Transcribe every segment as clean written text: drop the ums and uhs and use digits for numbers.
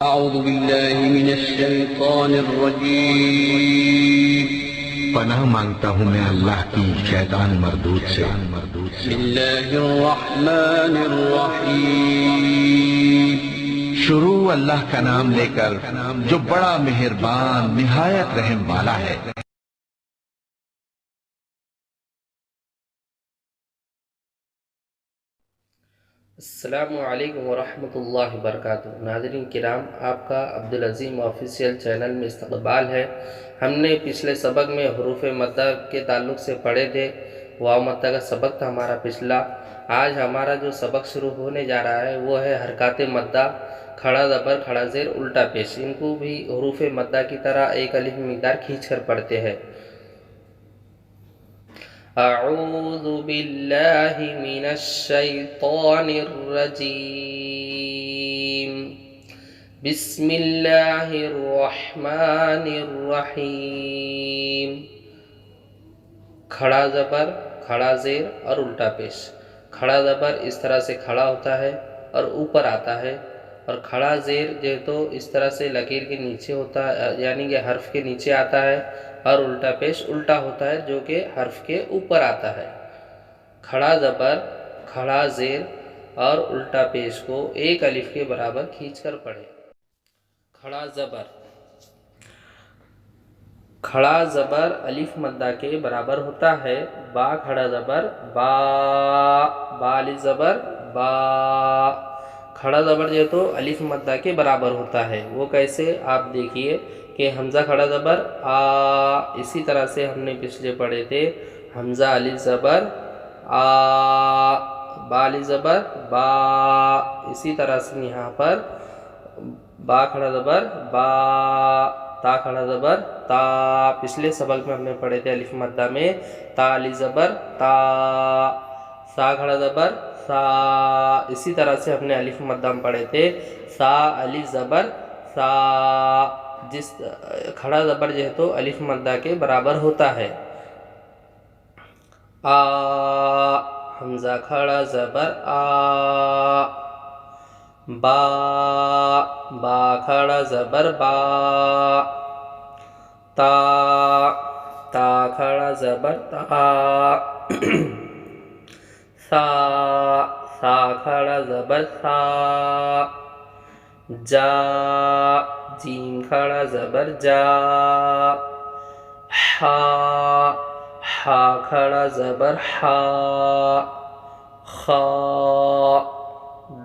أعوذ بالله من الشيطان الرجيم پناہ مانگتا ہوں میں اللہ کی شیطان مردود سے۔ بسم الله الرحمن الرحيم شروع اللہ کا نام لے کر جو بڑا مہربان نہایت رحم والا ہے۔ السلام علیکم ورحمۃ اللہ وبرکاتہ۔ ناظرین کرام، آپ کا عبدالعظیم آفیشیل چینل میں استقبال ہے۔ ہم نے پچھلے سبق میں حروف مدہ کے تعلق سے پڑھے تھے، واو مدہ کا سبق تھا ہمارا پچھلا۔ آج ہمارا جو سبق شروع ہونے جا رہا ہے وہ ہے حرکات مدہ، کھڑا زبر، کھڑا زیر، الٹا پیش۔ ان کو بھی حروف مدہ کی طرح ایک الف مقدار کھینچ کر پڑھتے ہیں۔ اعوذ باللہ من الشیطان الرجیم، بسم اللہ الرحمن الرحیم۔ کھڑا زبر، کھڑا زیر اور الٹا پیش۔ کھڑا زبر اس طرح سے کھڑا ہوتا ہے اور اوپر آتا ہے، اور کھڑا زیر جو تو اس طرح سے لکیر کے نیچے ہوتا ہے، یعنی کہ حرف کے نیچے آتا ہے، اور الٹا پیش الٹا ہوتا ہے جو کہ حرف کے اوپر آتا ہے۔ کھڑا زبر، کھڑا زیر اور الٹا پیش کو ایک الف کے برابر کھینچ کر پڑھیں۔ کھڑا زبر، کھڑا زبر الف مدہ کے برابر ہوتا ہے۔ با کھڑا زبر با، با الف زبر با۔ کھڑا زبر جو تو الف مدہ کے برابر ہوتا ہے، وہ کیسے آپ دیکھیے کہ حمزہ کھڑا زبر آ، اسی طرح سے ہم نے پچھلے پڑھے تھے حمزہ الف زبر آ، با الف زبر با، اسی طرح سے یہاں پر با کھڑا زبر با، تا کھڑا زبر تا۔ پچھلے سبق میں ہم نے پڑھے تھے الف مدہ میں تا الف زبر تا، سا کھڑا زبر سا، اسی طرح سے ہم نے الف مدہ میں پڑھے تھے سا الف زبر سا، جس کھڑا زبر جو ہے تو الف مدہ کے برابر ہوتا ہے۔ آ حمزہ کھڑا زبر آ، با، با کھڑا زبر با، تا، تا کھڑا زبر تا، سا، سا کھڑا زبر سا، جا، جیم کھڑا زبر جا، حا، حا کھڑا زبر حا، خا،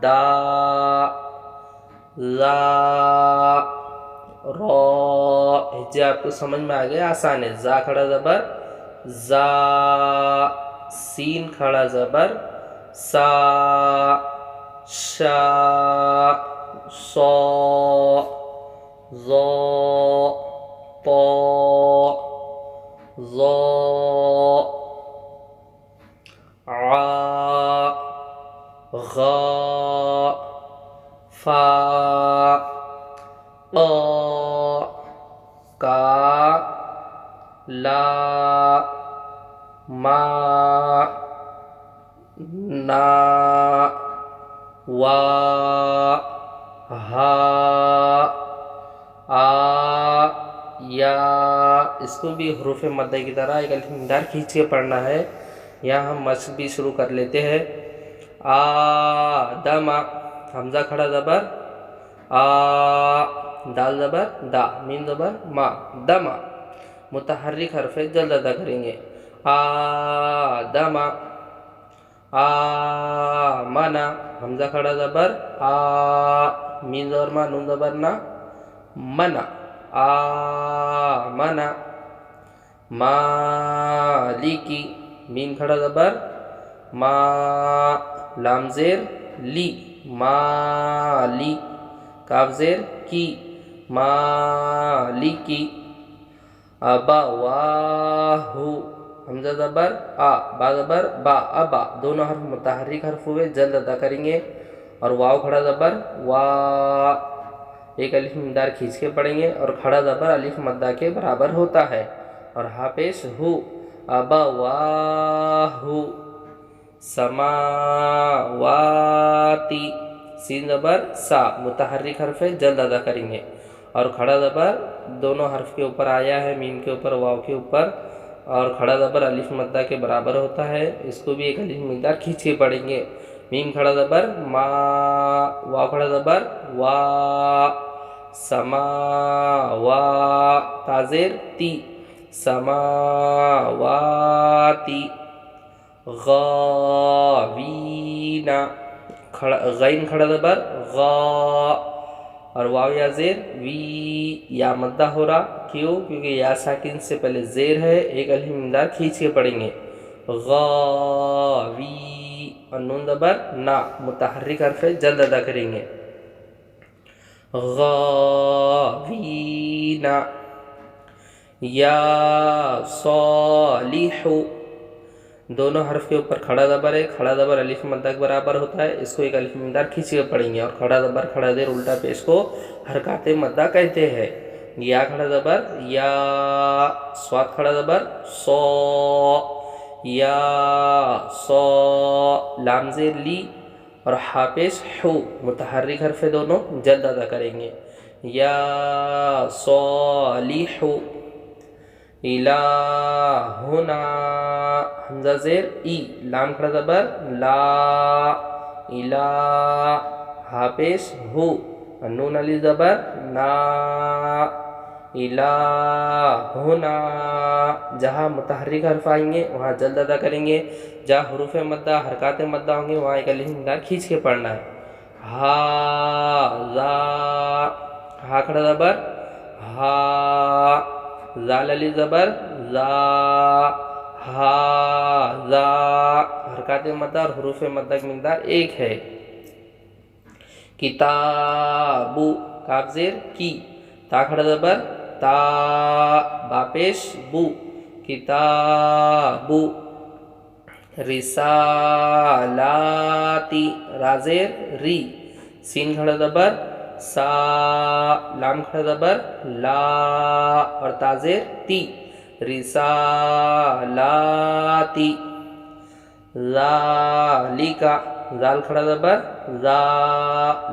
دا، لا، را۔ ہجے آپ کو سمجھ میں آ گیا، آسان ہے۔ زا کھڑا زبر زا، سین کھڑا زبر سا، شا، صا، ظا، طا، ظا، عا، غا، فا، قا، کا، لا، ما، نا، وا، ہا، آ، یا۔ اس کو بھی حروف مدہ کی طرح ایک الف مقدار کھینچ کے پڑھنا ہے۔ یہاں ہم مشق بھی شروع کر لیتے ہیں۔ آدم، حمزہ کھڑا زبر آ، دال زبر دا، میم زبر ما، دم۔ متحرک حرف ہے، جلد ادا کریں گے۔ آدم، آمن، حمزہ کھڑا زبر آ، میم زبر ما، نون زبر نا، من، آمن۔ مالکی، میم کھڑا زبر ما، لام زیر لی، مالی، کاف زیر کی، مالکی۔ ابواہو، حمزہ زبر آ، با زبر با، ابا، دونوں حرف متحرک حرف ہوئے، جلد ادا کریں گے۔ اور واو کھڑا زبر وا، ایک الف مقدار کھینچ کے پڑھیں گے، اور کھڑا زبر الف مدہ کے برابر ہوتا ہے، اور ہا پیش ہو، ابواہو۔ سماواتی، سین زبر سا متحرک حرف ہے جلد ادا کریں گے. اور کھڑا زبر دونوں حرف کے اوپر آیا ہے, میم کے اوپر واو کے اوپر, اور کھڑا زبر الف مدہ کے برابر ہوتا ہے, اس کو بھی ایک الف مقدار کھینچ کے پڑھیں گے. میم کھڑا زبر ما, واو کھڑا زبر وا, سما وا, تازیر تی, سماواتی. غاوینا, غین کھڑا زبر غا, اور واو یا زیر وی, یا مدہ ہو رہا, کیوں؟ کیونکہ یا ساکن سے پہلے زیر ہے, ایک الف مقدار کھینچ کے پڑھیں گے. غاوی, اور نون زبر نا متحرک حرف ہے جلد ادا کریں گے. غاوینا. یا صالح, دونوں حرف کے اوپر کھڑا زبر ہے, کھڑا زبر الف مدہ کے برابر ہوتا ہے, اس کو ایک الف مقدار کھینچ کے پڑھیں گے. اور کھڑا زبر کھڑا زیر الٹا پیش کو حرکات مدہ کہتے ہیں. یا کھڑا زبر یا, سواد کھڑا زبر سو, یا سو, لام زیر لی, اور ہا پیش حو متحرک حرف دونوں جلد ادا کریں گے. یا صالح. الہنا, حمزہ زیر ای, لام کھڑا زبر لا, الہ, ہا پیش ہو, نون علی زبر نا, الہنا. جہاں متحرک حرف آئیں گے وہاں جلد ادا کریں گے, جہاں حروف مدہ حرکات مدہ ہوں گے وہاں ایک الف مقدار کھینچ کے پڑھنا ہے. ہا کھڑا زبر ہا, زال علی زبر زا, ہا زا, حرکات مدہ اور حروف مدہ کی مقدار ایک ہے. کتابو, کاف زیر کی, تا کھڑا زبر تا, با پیش بو, کتابو. رسالاتی, را زیر ری, سین کھڑا زبر سا, لام کھڑا زبر لا, اور تا زیر تی, رسالاتی. ذالکا, زال کھڑا زبر زا,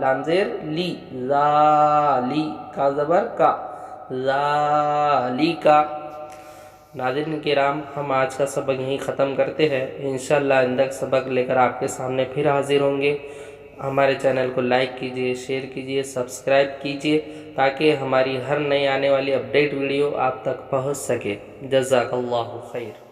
لام زیر لی, ذالی, کا زبر کا, ذالکا. ناظرین کرام, ہم آج کا سبق یہیں ختم کرتے ہیں. انشاءاللہ آئندہ سبق لے کر آپ کے سامنے پھر حاضر ہوں گے. ہمارے چینل کو لائک کیجئے, شیئر کیجئے, سبسکرائب کیجئے, تاکہ ہماری ہر نئی آنے والی اپڈیٹ ویڈیو آپ تک پہنچ سکے. جزاک اللہ خیر.